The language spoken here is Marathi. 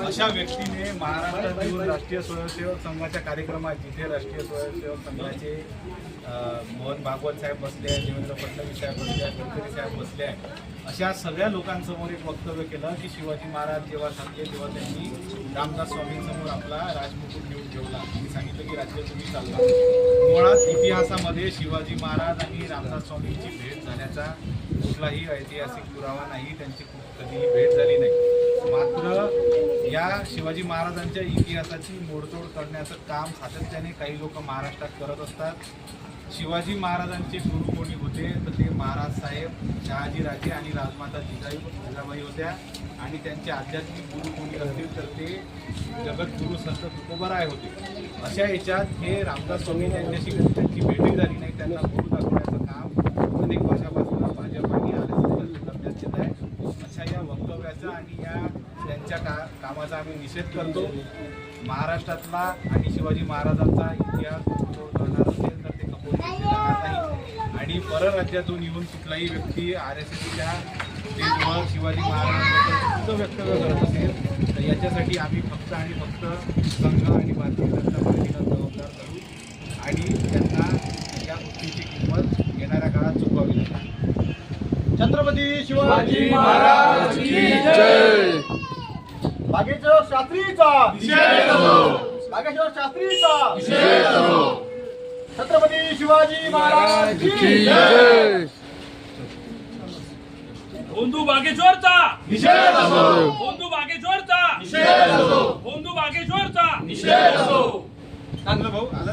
अशा व्यक्तीने महाराष्ट्रातील राष्ट्रीय स्वयंसेवक संघाच्या कार्यक्रमात, जिथे राष्ट्रीय स्वयंसेवक संघाचे मोहन भागवत साहेब बसले आहे, देवेंद्र फडणवीस साहेब बसले आहे, गडकरी साहेब बसले आहे, अशा सगळ्या लोकांसमोर एक वक्तव्य केलं की शिवाजी महाराज जेव्हा थांबले तेव्हा त्यांनी रामदास स्वामींसमोर आपला राजमुकुट घेऊन ठेवला आणि सांगितलं की राज्य तुम्ही चालवा. मुळात इतिहासामध्ये शिवाजी महाराज आणि रामदास स्वामींची भेट झाल्याचा कुठलाही ऐतिहासिक पुरावा नाही, त्यांची कधीही भेट झाली नाही. मात्र या शिवाजी महाराजांच्या इतिहासाची मोडतोड करण्याचं काम सातत्याने काही लोक महाराष्ट्रात करत असतात. शिवाजी महाराजांचे गुरु कोणी होते तर ते महाराज साहेब, शहाजीराजे आणि राजमाता जिजाबाई होत्या. आणि त्यांचे आध्यात्मिक गुरु कोणी असतील तर ते जगद्गुरू संत तुकोबराय होते. अशा याच्यात हे रामदास स्वामी त्यांच्याशी त्यांची भेटही झाली नाही, त्यांना गुरु दाखवण्याचं काम अनेक वर्षापासून भाजप आणि RSS करण्यात येत आहे. अशा या वक्तव्याचा आणि या त्यांच्या कामाचा आम्ही निषेध करतो. महाराष्ट्रातला आणि शिवाजी महाराजांचा इतिहास करणार असेल तर ते कपोल नाही आणि परराज्यातून येऊन कुठलाही व्यक्ती RSSच्या स्टेजवर शिवाजी महाराजांबद्दल वक्तव्य करत असेल तर याच्यासाठी आम्ही फक्त आणि फक्त संघ आणि भारतीय जनता पार्टीला जबाबदार करू आणि त्यांना या गोष्टीची किंमत येणाऱ्या काळात चुकवावी लागेल. छत्रपती शिवाजी महाराज की जय. बागेश्वर शास्त्रीचा निषेध हो. बागेश्वर शास्त्रीचा निषेध हो. छत्रपती शिवाजी महाराज की जय. होंदू बागेश्वरचा निषेध हो. होंदू बागेश्वरचा निषेध हो. होंदू बागेश्वरचा निषेध हो. चांगलं भाऊ आलं.